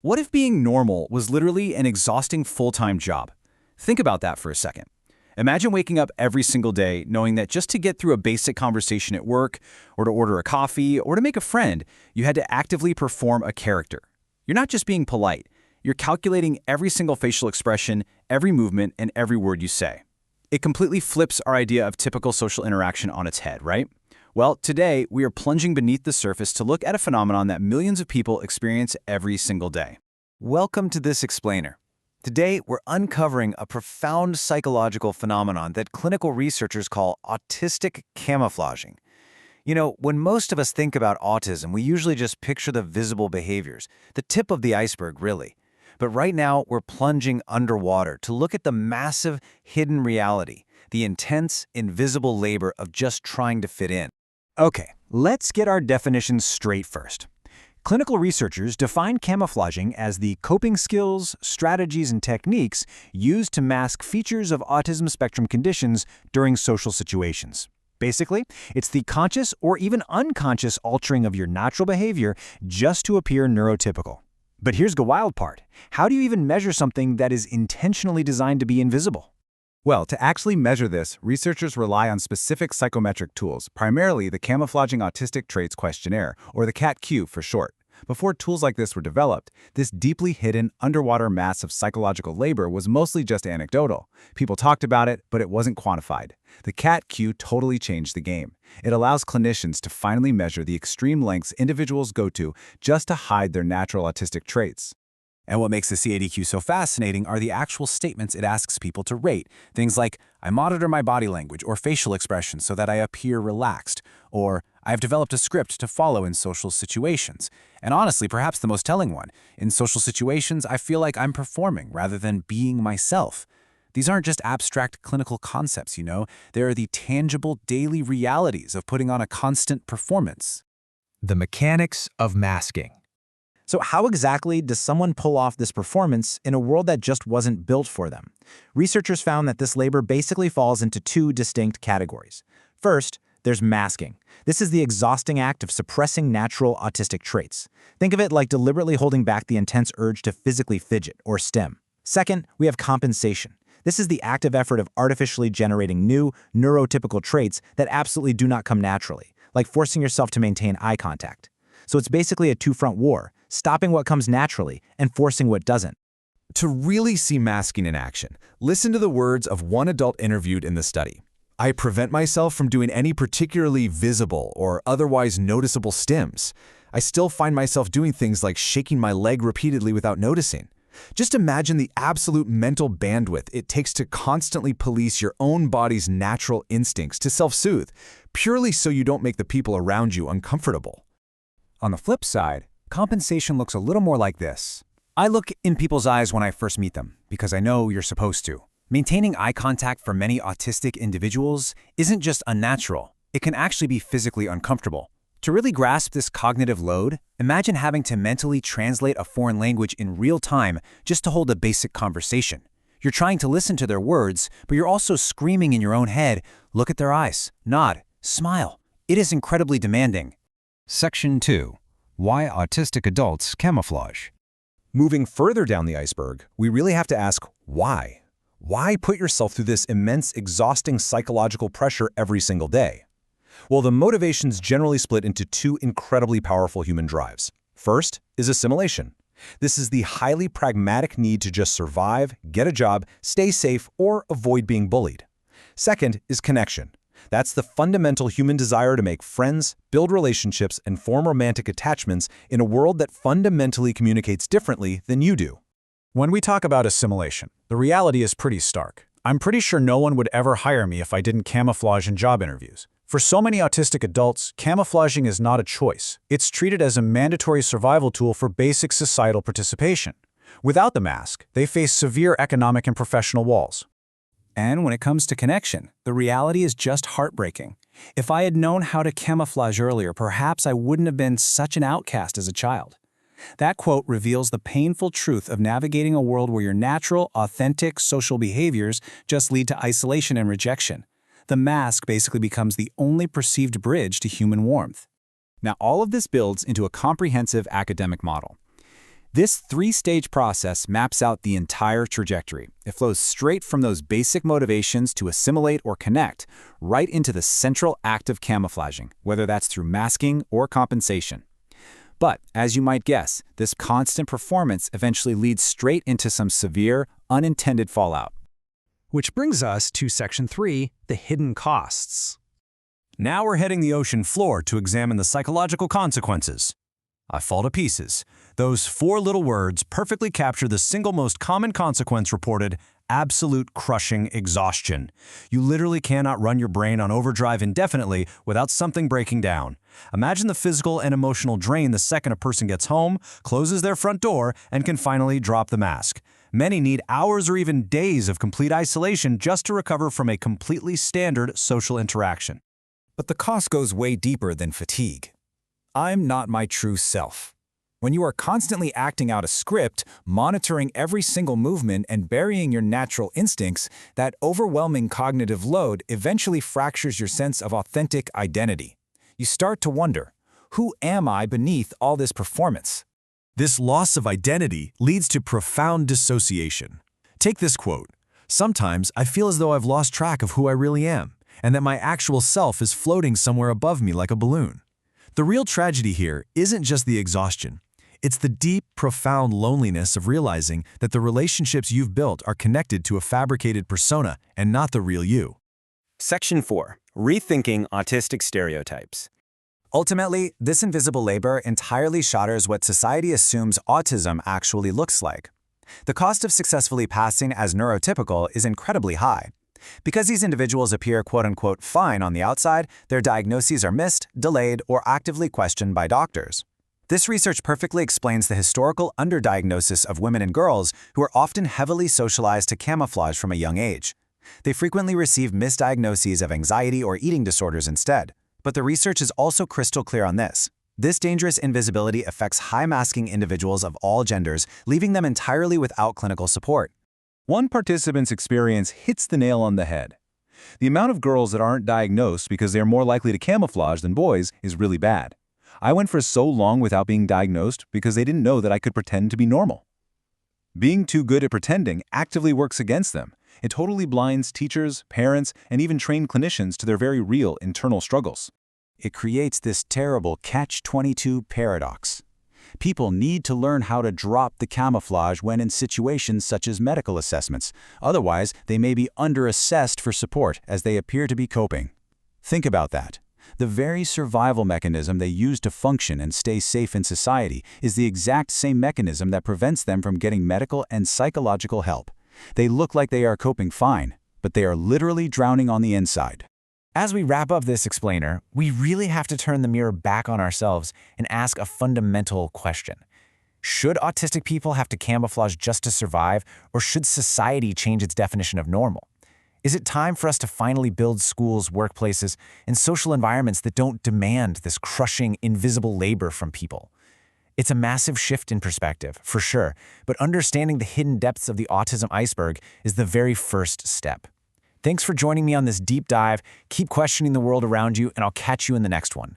What if being normal was literally an exhausting full-time job? Think about that for a second. Imagine waking up every single day knowing that just to get through a basic conversation at work, or to order a coffee, or to make a friend, you had to actively perform a character. You're not just being polite, you're calculating every single facial expression, every movement, and every word you say. It completely flips our idea of typical social interaction on its head, right? Well, today, we are plunging beneath the surface to look at a phenomenon that millions of people experience every single day. Welcome to This Explainer. Today, we're uncovering a profound psychological phenomenon that clinical researchers call autistic camouflaging. You know, when most of us think about autism, we usually just picture the visible behaviors, the tip of the iceberg, really. But right now, we're plunging underwater to look at the massive, hidden reality, the intense, invisible labor of just trying to fit in. Okay, let's get our definitions straight first. Clinical researchers define camouflaging as the coping skills, strategies, and techniques used to mask features of autism spectrum conditions during social situations. Basically, it's the conscious or even unconscious altering of your natural behavior just to appear neurotypical. But here's the wild part. How do you even measure something that is intentionally designed to be invisible? Well, to actually measure this, researchers rely on specific psychometric tools, primarily the Camouflaging Autistic Traits Questionnaire, or the CAT-Q for short. Before tools like this were developed, this deeply hidden, underwater mass of psychological labor was mostly just anecdotal. People talked about it, but it wasn't quantified. The CAT-Q totally changed the game. It allows clinicians to finally measure the extreme lengths individuals go to just to hide their natural autistic traits. And what makes the CAT-Q so fascinating are the actual statements it asks people to rate. Things like, I monitor my body language or facial expressions so that I appear relaxed, or I have developed a script to follow in social situations. And honestly, perhaps the most telling one, in social situations, I feel like I'm performing rather than being myself. These aren't just abstract clinical concepts, you know. They are the tangible daily realities of putting on a constant performance. The mechanics of masking. So how exactly does someone pull off this performance in a world that just wasn't built for them? Researchers found that this labor basically falls into two distinct categories. First, there's masking. This is the exhausting act of suppressing natural autistic traits. Think of it like deliberately holding back the intense urge to physically fidget or stim. Second, we have compensation. This is the active effort of artificially generating new, neurotypical traits that absolutely do not come naturally, like forcing yourself to maintain eye contact. So it's basically a two-front war, stopping what comes naturally and forcing what doesn't. To really see masking in action, listen to the words of one adult interviewed in the study. I prevent myself from doing any particularly visible or otherwise noticeable stims. I still find myself doing things like shaking my leg repeatedly without noticing. Just imagine the absolute mental bandwidth it takes to constantly police your own body's natural instincts to self-soothe, purely so you don't make the people around you uncomfortable. On the flip side, compensation looks a little more like this. I look in people's eyes when I first meet them, because I know you're supposed to. Maintaining eye contact for many autistic individuals isn't just unnatural, it can actually be physically uncomfortable. To really grasp this cognitive load, imagine having to mentally translate a foreign language in real time just to hold a basic conversation. You're trying to listen to their words, but you're also screaming in your own head, look at their eyes, nod, smile. It is incredibly demanding. Section 2. Why autistic adults camouflage. Moving further down the iceberg, we really have to ask why. Why put yourself through this immense, exhausting psychological pressure every single day? Well, the motivation's generally split into two incredibly powerful human drives. First is assimilation. This is the highly pragmatic need to just survive, get a job, stay safe, or avoid being bullied. Second is connection. That's the fundamental human desire to make friends, build relationships, and form romantic attachments in a world that fundamentally communicates differently than you do. When we talk about assimilation, the reality is pretty stark. I'm pretty sure no one would ever hire me if I didn't camouflage in job interviews. For so many autistic adults, camouflaging is not a choice. It's treated as a mandatory survival tool for basic societal participation. Without the mask, they face severe economic and professional walls. And when it comes to connection, the reality is just heartbreaking. If I had known how to camouflage earlier, perhaps I wouldn't have been such an outcast as a child. That quote reveals the painful truth of navigating a world where your natural, authentic social behaviors just lead to isolation and rejection. The mask basically becomes the only perceived bridge to human warmth. Now, all of this builds into a comprehensive academic model. This three-stage process maps out the entire trajectory. It flows straight from those basic motivations to assimilate or connect, right into the central act of camouflaging, whether that's through masking or compensation. But, as you might guess, this constant performance eventually leads straight into some severe, unintended fallout. Which brings us to Section 3, the hidden costs. Now we're hitting the ocean floor to examine the psychological consequences. I fall to pieces. Those 4 little words perfectly capture the single most common consequence reported: absolute crushing exhaustion. You literally cannot run your brain on overdrive indefinitely without something breaking down. Imagine the physical and emotional drain the second a person gets home, closes their front door, and can finally drop the mask. Many need hours or even days of complete isolation just to recover from a completely standard social interaction. But the cost goes way deeper than fatigue. I'm not my true self. When you are constantly acting out a script, monitoring every single movement and burying your natural instincts, that overwhelming cognitive load eventually fractures your sense of authentic identity. You start to wonder, who am I beneath all this performance? This loss of identity leads to profound dissociation. Take this quote: "Sometimes I feel as though I've lost track of who I really am, and that my actual self is floating somewhere above me like a balloon." The real tragedy here isn't just the exhaustion. It's the deep, profound loneliness of realizing that the relationships you've built are connected to a fabricated persona and not the real you. Section 4. Rethinking Autistic Stereotypes. Ultimately, this invisible labor entirely shatters what society assumes autism actually looks like. The cost of successfully passing as neurotypical is incredibly high. Because these individuals appear quote-unquote fine on the outside, their diagnoses are missed, delayed, or actively questioned by doctors. This research perfectly explains the historical underdiagnosis of women and girls who are often heavily socialized to camouflage from a young age. They frequently receive misdiagnoses of anxiety or eating disorders instead. But the research is also crystal clear on this. This dangerous invisibility affects high-masking individuals of all genders, leaving them entirely without clinical support. One participant's experience hits the nail on the head. The amount of girls that aren't diagnosed because they are more likely to camouflage than boys is really bad. I went for so long without being diagnosed because they didn't know that I could pretend to be normal. Being too good at pretending actively works against them. It totally blinds teachers, parents, and even trained clinicians to their very real internal struggles. It creates this terrible catch-22 paradox. People need to learn how to drop the camouflage when in situations such as medical assessments. Otherwise, they may be under-assessed for support as they appear to be coping. Think about that. The very survival mechanism they use to function and stay safe in society is the exact same mechanism that prevents them from getting medical and psychological help. They look like they are coping fine, but they are literally drowning on the inside. As we wrap up this explainer, we really have to turn the mirror back on ourselves and ask a fundamental question. Should autistic people have to camouflage just to survive, or should society change its definition of normal? Is it time for us to finally build schools, workplaces, and social environments that don't demand this crushing, invisible labor from people? It's a massive shift in perspective, for sure, but understanding the hidden depths of the autism iceberg is the very first step. Thanks for joining me on this deep dive. Keep questioning the world around you, and I'll catch you in the next one.